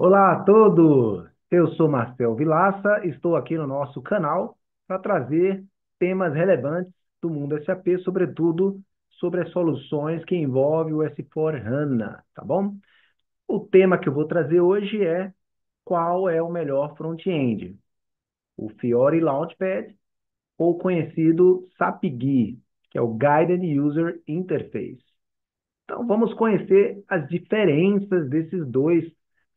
Olá a todos! Eu sou Marcel Vilaça, estou aqui no nosso canal para trazer temas relevantes do mundo SAP, sobretudo sobre as soluções que envolvem o S/4HANA, tá bom? O tema que eu vou trazer hoje é qual é o melhor front-end, o Fiori Launchpad ou conhecido SAP-GUI, que é o Guided User Interface. Então, vamos conhecer as diferenças desses dois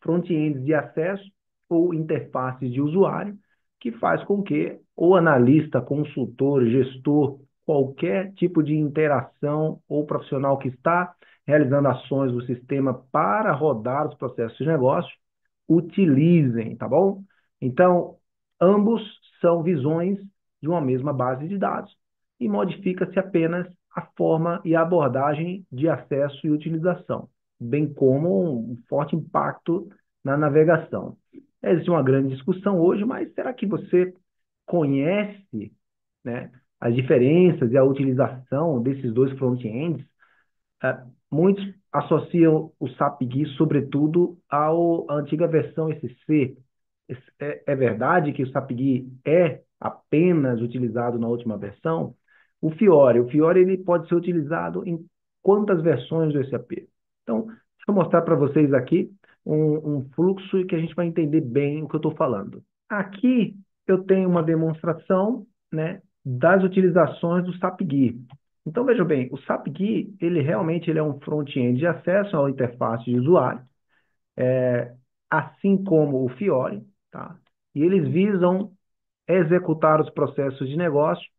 front-ends de acesso ou interfaces de usuário, que faz com que o analista, consultor, gestor, qualquer tipo de interação ou profissional que está realizando ações do sistema para rodar os processos de negócio, utilizem, tá bom? Então, ambos são visões de uma mesma base de dados e modifica-se apenas a forma e a abordagem de acesso e utilização, bem como um forte impacto na navegação. Existe uma grande discussão hoje, mas será que você conhece, né, as diferenças e a utilização desses dois front-ends? Muitos associam o SAP-GUI, sobretudo, à antiga versão ECC. É verdade que o SAP-GUI é apenas utilizado na última versão? O Fiori ele pode ser utilizado em quantas versões do SAP? Então, deixa eu mostrar para vocês aqui um fluxo que a gente vai entender bem o que eu estou falando. Aqui eu tenho uma demonstração, né, das utilizações do SAP-GUI. Então, veja bem, o SAP-GUI, ele é um front-end de acesso à interface de usuário, é, assim como o Fiori, tá? E eles visam executar os processos de negócio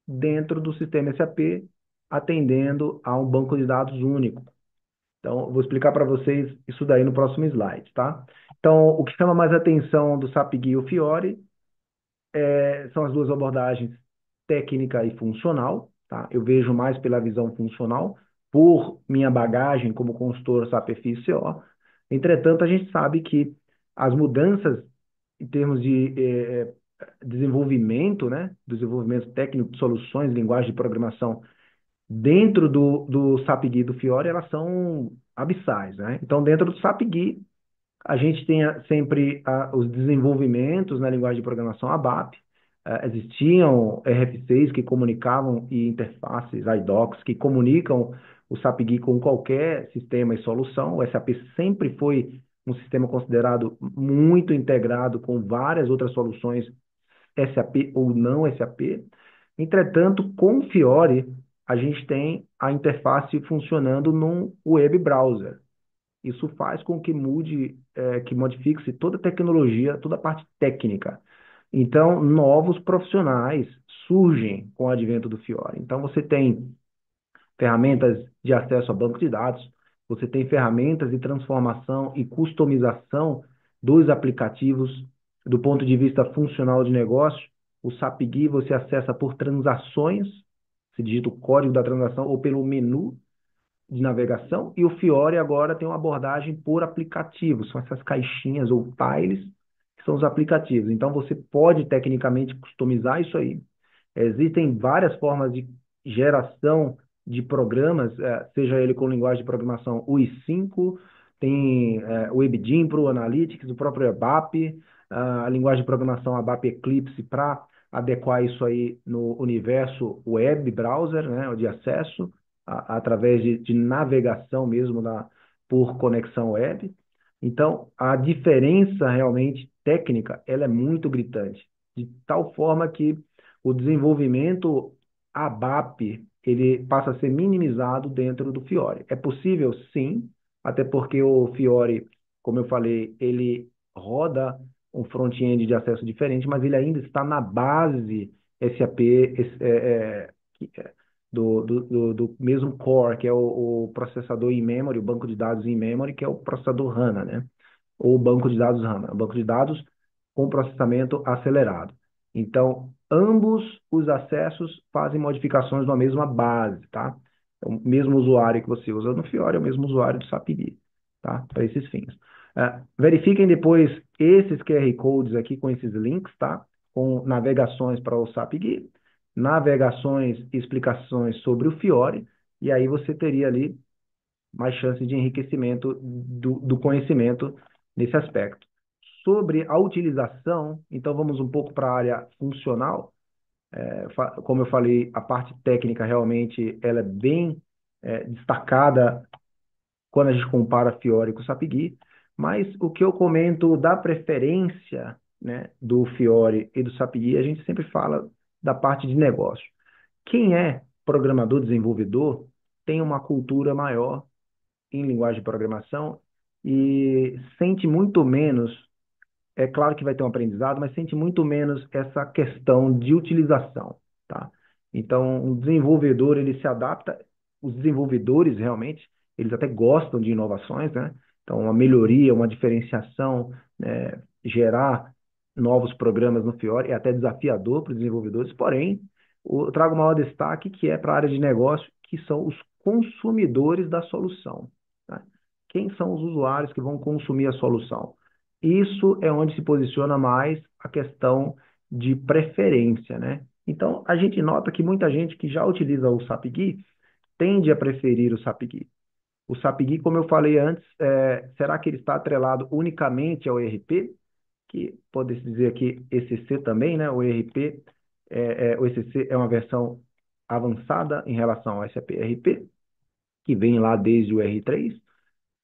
dentro do sistema SAP, atendendo a um banco de dados único. Então, eu vou explicar para vocês isso daí no próximo slide, tá? Então, o que chama mais atenção do SAP-GUI e o Fiori são as duas abordagens, técnica e funcional, tá? Eu vejo mais pela visão funcional, por minha bagagem como consultor SAP FICO. Entretanto, a gente sabe que as mudanças em termos de desenvolvimento, né? Desenvolvimento técnico de soluções, linguagem de programação dentro do SAP-GUI e do Fiori, elas são abissais, né? Então, dentro do SAP-GUI, a gente tem sempre os desenvolvimentos na linguagem de programação ABAP. Existiam RFCs que comunicavam e interfaces, iDocs, que comunicam o SAP-GUI com qualquer sistema e solução. O SAP sempre foi um sistema considerado muito integrado com várias outras soluções SAP ou não SAP. Entretanto, com o Fiori, a gente tem a interface funcionando num web browser. Isso faz com que que modifique-se toda a tecnologia, toda a parte técnica. Então, novos profissionais surgem com o advento do Fiori. Então, você tem ferramentas de acesso a banco de dados, você tem ferramentas de transformação e customização dos aplicativos do ponto de vista funcional de negócio. O SAP-GUI você acessa por transações, se digita o código da transação ou pelo menu de navegação, e o Fiori agora tem uma abordagem por aplicativos, são essas caixinhas ou tiles que são os aplicativos. Então você pode tecnicamente customizar isso aí. Existem várias formas de geração de programas, seja ele com linguagem de programação UI5, tem o WebGIMP, o Analytics, o próprio ABAP, a linguagem de programação ABAP Eclipse para adequar isso aí no universo web browser, né, de acesso através de navegação mesmo por conexão web. Então, a diferença realmente técnica, ela é muito gritante, de tal forma que o desenvolvimento ABAP, ele passa a ser minimizado dentro do Fiori. É possível, sim, até porque o Fiori, como eu falei, ele roda um front-end de acesso diferente, mas ele ainda está na base SAP, do mesmo core, que é o processador in memory, o banco de dados in memory, que é o processador HANA, né? Ou banco de dados HANA, banco de dados com processamento acelerado. Então, ambos os acessos fazem modificações na mesma base, tá? É o mesmo usuário que você usa no Fiori é o mesmo usuário do SAP-GUI, tá? Para esses fins. Verifiquem depois esses QR Codes aqui com esses links, tá? Com navegações para o SAP-GUI, navegações e explicações sobre o Fiori, e aí você teria ali mais chances de enriquecimento do conhecimento nesse aspecto. Sobre a utilização, então vamos um pouco para a área funcional. Como eu falei, a parte técnica realmente ela é bem destacada quando a gente compara Fiori com o Sapigui, mas o que eu comento da preferência, né, do Fiori e do Sapigui, a gente sempre fala da parte de negócio. Quem é programador, desenvolvedor, tem uma cultura maior em linguagem de programação e sente muito menos, é claro que vai ter um aprendizado, mas sente muito menos essa questão de utilização, tá? Então, o desenvolvedor, ele se adapta, os desenvolvedores realmente, eles até gostam de inovações, né? Então, uma melhoria, uma diferenciação, né? Gerar novos programas no Fiori é até desafiador para os desenvolvedores, porém, eu trago o maior destaque que é para a área de negócio, que são os consumidores da solução, tá? Quem são os usuários que vão consumir a solução? Isso é onde se posiciona mais a questão de preferência, né? Então, a gente nota que muita gente que já utiliza o SAPGUI tende a preferir o SAPGUI. O SAPGUI, como eu falei antes, será que ele está atrelado unicamente ao ERP? Que pode-se dizer aqui ECC também, né? O ERP, o ECC é uma versão avançada em relação ao SAP ERP, que vem lá desde o R3.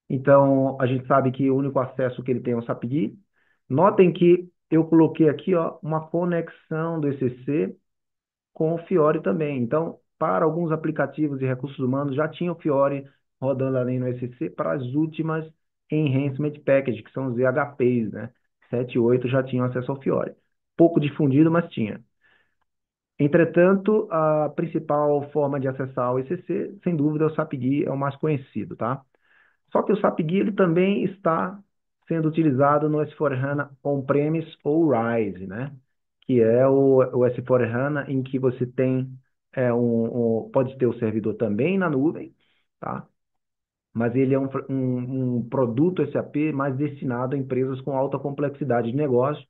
Então, a gente sabe que o único acesso que ele tem é o SAPGUI. Notem que eu coloquei aqui, ó, uma conexão do ECC com o Fiori também. Então, para alguns aplicativos de recursos humanos, já tinha o Fiori rodando ali no ECC para as últimas Enhancement Package, que são os EHPs, né? 7 e 8 já tinham acesso ao Fiori. Pouco difundido, mas tinha. Entretanto, a principal forma de acessar o ECC, sem dúvida, é o SAPGUI, é o mais conhecido, tá? Só que o SAP ele também está sendo utilizado no S/4HANA On-Premise ou RISE, né? Que é o S/4HANA em que você tem pode ter o servidor também na nuvem, tá? Mas ele é um produto SAP mais destinado a empresas com alta complexidade de negócio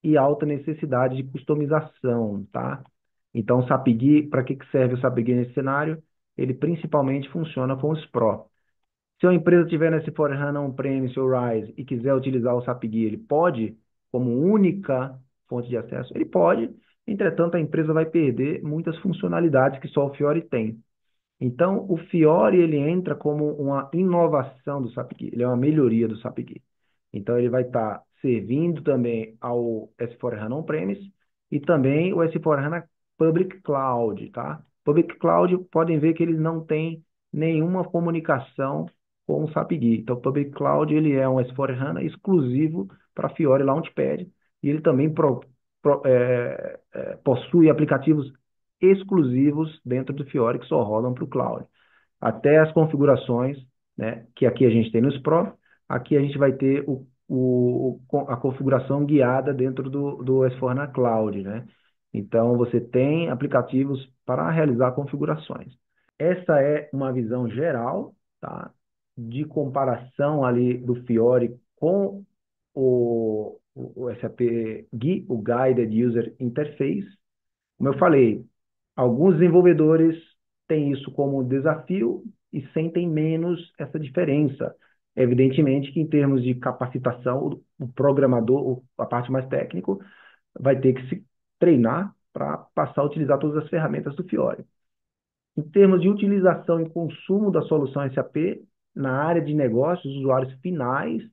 e alta necessidade de customização, tá? Então, o SAP para que serve o SAP nesse cenário? Ele principalmente funciona com os Pro. Se uma empresa tiver nesse S/4HANA On-Premise ou RISE e quiser utilizar o SAP Guia, ele pode, como única fonte de acesso? Ele pode, entretanto, a empresa vai perder muitas funcionalidades que só o Fiori tem. Então, o Fiori ele entra como uma inovação do SAP Guia, ele é uma melhoria do SAP Guia. Então, ele vai estar servindo também ao S/4HANA On-Premise e também o S/4HANA Public Cloud, tá? Public Cloud, podem ver que eles não têm nenhuma comunicação com o SAP Guia. Então, o Public Cloud ele é um S/4HANA exclusivo para Fiori Launchpad e ele também possui aplicativos exclusivos dentro do Fiori que só rodam para o cloud. Até as configurações, né, que aqui a gente tem nos Pro, aqui a gente vai ter a configuração guiada dentro do S/4HANA Cloud, né? Então, você tem aplicativos para realizar configurações. Essa é uma visão geral, tá, de comparação ali do Fiori com o SAP GUI, o Guided User Interface. Como eu falei, alguns desenvolvedores têm isso como um desafio e sentem menos essa diferença. Evidentemente que, em termos de capacitação, o programador, a parte mais técnica, vai ter que se treinar para passar a utilizar todas as ferramentas do Fiori. Em termos de utilização e consumo da solução SAP, na área de negócios, os usuários finais,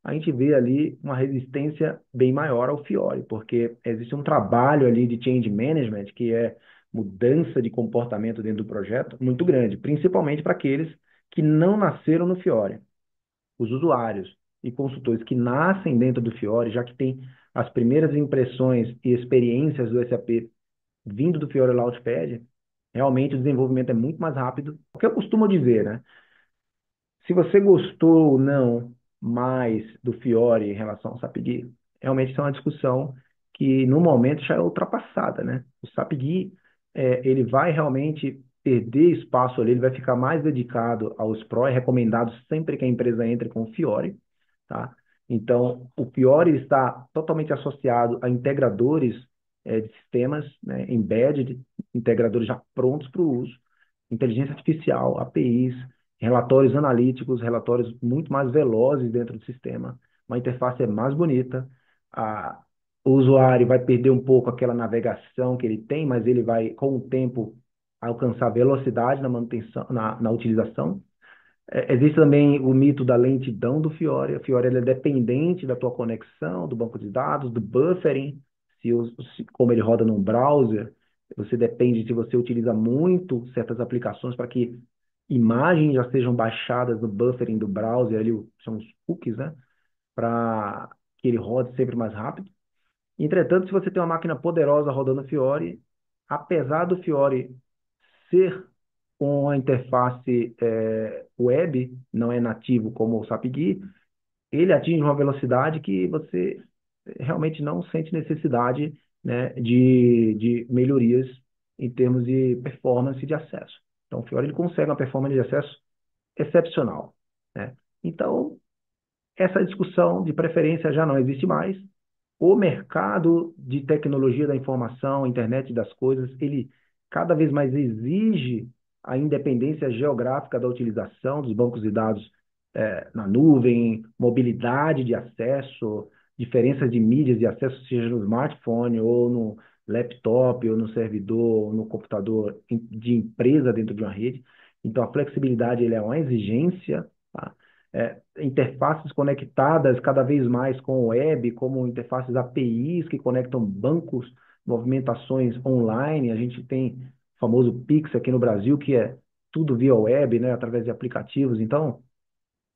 a gente vê ali uma resistência bem maior ao Fiori, porque existe um trabalho ali de change management, que é mudança de comportamento dentro do projeto, muito grande, principalmente para aqueles que não nasceram no Fiori. Os usuários e consultores que nascem dentro do Fiori, já que tem as primeiras impressões e experiências do SAP vindo do Fiori Launchpad, realmente o desenvolvimento é muito mais rápido. O que eu costumo dizer, né? Se você gostou ou não mais do Fiori em relação ao SAP-GUI, realmente isso é uma discussão que no momento já é ultrapassada, né? O SAP-GUI, ele vai realmente perder espaço ali, ele vai ficar mais dedicado aos Pro, é recomendado sempre que a empresa entre com o Fiori, tá? Então, o Fiori está totalmente associado a integradores de sistemas, né, embedded, integradores já prontos para o uso, inteligência artificial, APIs, relatórios analíticos, relatórios muito mais velozes dentro do sistema. uma interface é mais bonita, a, o usuário vai perder um pouco aquela navegação que ele tem, mas ele vai, com o tempo, alcançar velocidade na manutenção, na utilização. Existe também o mito da lentidão do Fiori. O Fiori ele é dependente da tua conexão, do banco de dados, do buffering. Como ele roda num browser, você depende se você utiliza muito certas aplicações para que imagens já sejam baixadas no buffering do browser, ali são os cookies, né? Para que ele rode sempre mais rápido. Entretanto, se você tem uma máquina poderosa rodando Fiori, apesar do Fiori ser com a interface web, não é nativo como o SAPGUI, ele atinge uma velocidade que você realmente não sente necessidade, né, de melhorias em termos de performance de acesso. Então, o Fiori ele consegue uma performance de acesso excepcional, né? Então, essa discussão de preferência já não existe mais. O mercado de tecnologia da informação, internet das coisas, ele cada vez mais exige a independência geográfica da utilização dos bancos de dados na nuvem, mobilidade de acesso, diferenças de mídias de acesso, seja no smartphone ou no laptop, ou no servidor, ou no computador de empresa dentro de uma rede. Então, a flexibilidade ele é uma exigência, tá? Interfaces conectadas cada vez mais com o web, como interfaces APIs que conectam bancos, movimentações online. A gente tem o famoso Pix aqui no Brasil, que é tudo via web, né, através de aplicativos. Então,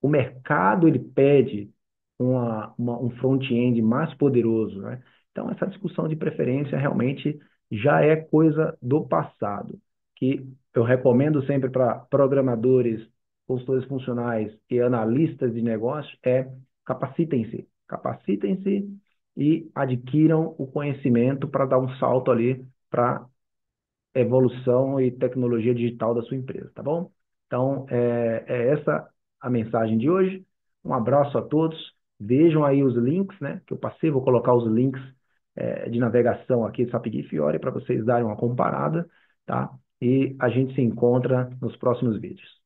o mercado ele pede um front-end mais poderoso, né? Então, essa discussão de preferência realmente já é coisa do passado, que eu recomendo sempre para programadores, consultores funcionais e analistas de negócio é capacitem-se. Capacitem-se e adquiram o conhecimento para dar um salto ali para evolução e tecnologia digital da sua empresa, tá bom? Então, é essa a mensagem de hoje. Um abraço a todos. Vejam aí os links, né, que eu passei. Vou colocar os links de navegação aqui do SAPGUI Fiori para vocês darem uma comparada, tá? E a gente se encontra nos próximos vídeos.